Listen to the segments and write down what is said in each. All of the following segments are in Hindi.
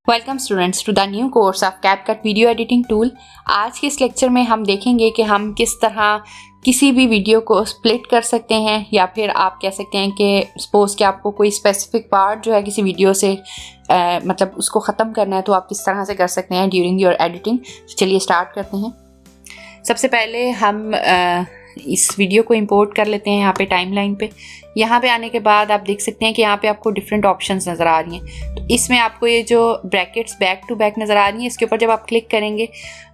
Welcome students to the new course of CapCut video editing tool. आज के इस लेक्चर में हम देखेंगे कि हम किस तरह किसी भी वीडियो को स्प्लिट कर सकते हैं, या फिर आप कह सकते हैं कि सपोज कि आपको कोई स्पेसिफिक पार्ट जो है किसी वीडियो से मतलब उसको ख़त्म करना है, तो आप किस तरह से कर सकते हैं ड्यूरिंग योर एडिटिंग। चलिए स्टार्ट करते हैं। सबसे पहले हम इस वीडियो को इंपोर्ट कर लेते हैं यहाँ पे टाइमलाइन पे। यहाँ पे आने के बाद आप देख सकते हैं कि यहाँ पे आपको डिफरेंट ऑप्शंस नज़र आ रही हैं। तो इसमें आपको ये जो ब्रैकेट्स बैक टू बैक नज़र आ रही हैं, इसके ऊपर जब आप क्लिक करेंगे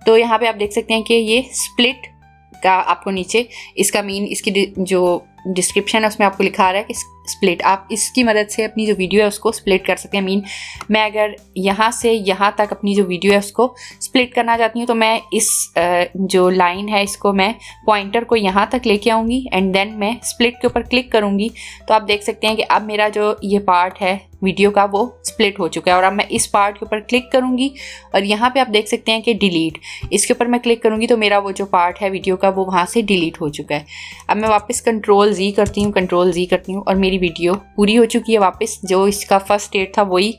तो यहाँ पे आप देख सकते हैं कि ये स्प्लिट का आपको नीचे इसका मीन, इसकी जो डिस्क्रिप्शन है उसमें आपको लिखा आ रहा है कि स्प्लिट। आप इसकी मदद से अपनी जो वीडियो है उसको स्प्लिट कर सकते हैं। मीन मैं अगर यहाँ से यहाँ तक अपनी जो वीडियो है उसको स्प्लिट करना चाहती हूँ, तो मैं इस जो लाइन है इसको मैं पॉइंटर को यहाँ तक लेके आऊँगी एंड देन मैं स्प्लिट के ऊपर क्लिक करूँगी। तो आप देख सकते हैं कि अब मेरा जो ये पार्ट है वीडियो का वो स्प्लिट हो चुका है। और अब मैं इस पार्ट के ऊपर क्लिक करूँगी और यहाँ पे आप देख सकते हैं कि डिलीट, इसके ऊपर मैं क्लिक करूँगी तो मेरा वो जो पार्ट है वीडियो का वो वहाँ से डिलीट हो चुका है। अब मैं वापस कंट्रोल जी करती हूँ और मेरी वीडियो पूरी हो चुकी है। वापस जो इसका फर्स्ट स्टेट था वही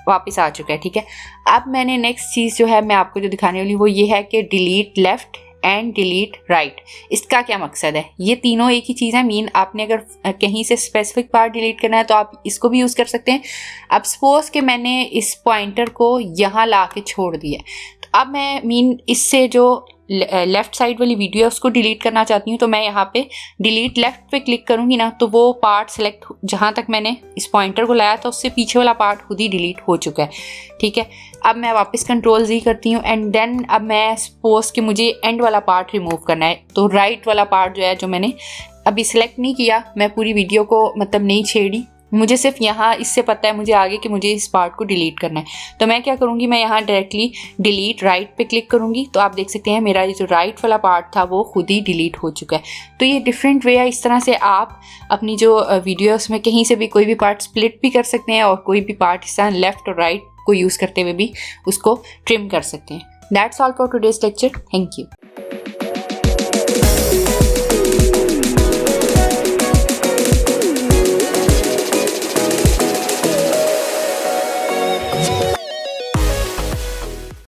वापस आ चुका है। ठीक है, अब मैंने नेक्स्ट चीज़ जो है मैं आपको जो दिखाने वाली वो ये है कि delete left and delete right. इसका क्या मकसद है? ये तीनों एक ही चीज़ है। मीन आपने अगर कहीं से स्पेसिफिक पार्ट डिलीट करना है तो आप इसको भी यूज़ कर सकते हैं। अब सपोज कि मैंने इस पॉइंटर को यहाँ ला के छोड़ दिया, तो अब मैं मीन इससे जो लेफ़्ट साइड वाली वीडियो है उसको डिलीट करना चाहती हूँ, तो मैं यहाँ पे डिलीट लेफ़्ट पे क्लिक करूँगी ना, तो वो पार्ट सेलेक्ट जहाँ तक मैंने इस पॉइंटर को लाया था उससे पीछे वाला पार्ट खुद ही डिलीट हो चुका है। ठीक है, अब मैं वापस कंट्रोल जी करती हूँ एंड देन अब मैं सपोज कि मुझे एंड वाला पार्ट रिमूव करना है, तो राइट वाला पार्ट जो है जो मैंने अभी सिलेक्ट नहीं किया, मैं पूरी वीडियो को मतलब नहीं छेड़ी, मुझे सिर्फ यहाँ इससे पता है मुझे आगे कि मुझे इस पार्ट को डिलीट करना है। तो मैं क्या करूँगी, मैं यहाँ डायरेक्टली डिलीट राइट पे क्लिक करूँगी। तो आप देख सकते हैं मेरा ये जो राइट वाला पार्ट था वो खुद ही डिलीट हो चुका है। तो ये डिफरेंट वे है। इस तरह से आप अपनी जो वीडियो है उसमें कहीं से भी कोई भी पार्ट स्प्लिट भी कर सकते हैं और कोई भी पार्ट इस तरह लेफ्ट और राइट को यूज़ करते हुए भी उसको ट्रिम कर सकते हैं। That's all for today's lecture. Thank you.